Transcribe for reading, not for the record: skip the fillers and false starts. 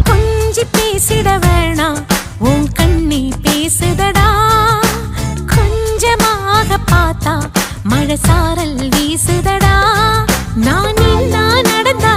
கொஞ்சி பேசிட வேணாம் உன் கண்ணி பேசுதடா கொஞ்சமாக பார்த்தா மழை சாரல் வீசுதடா நான் நடந்தா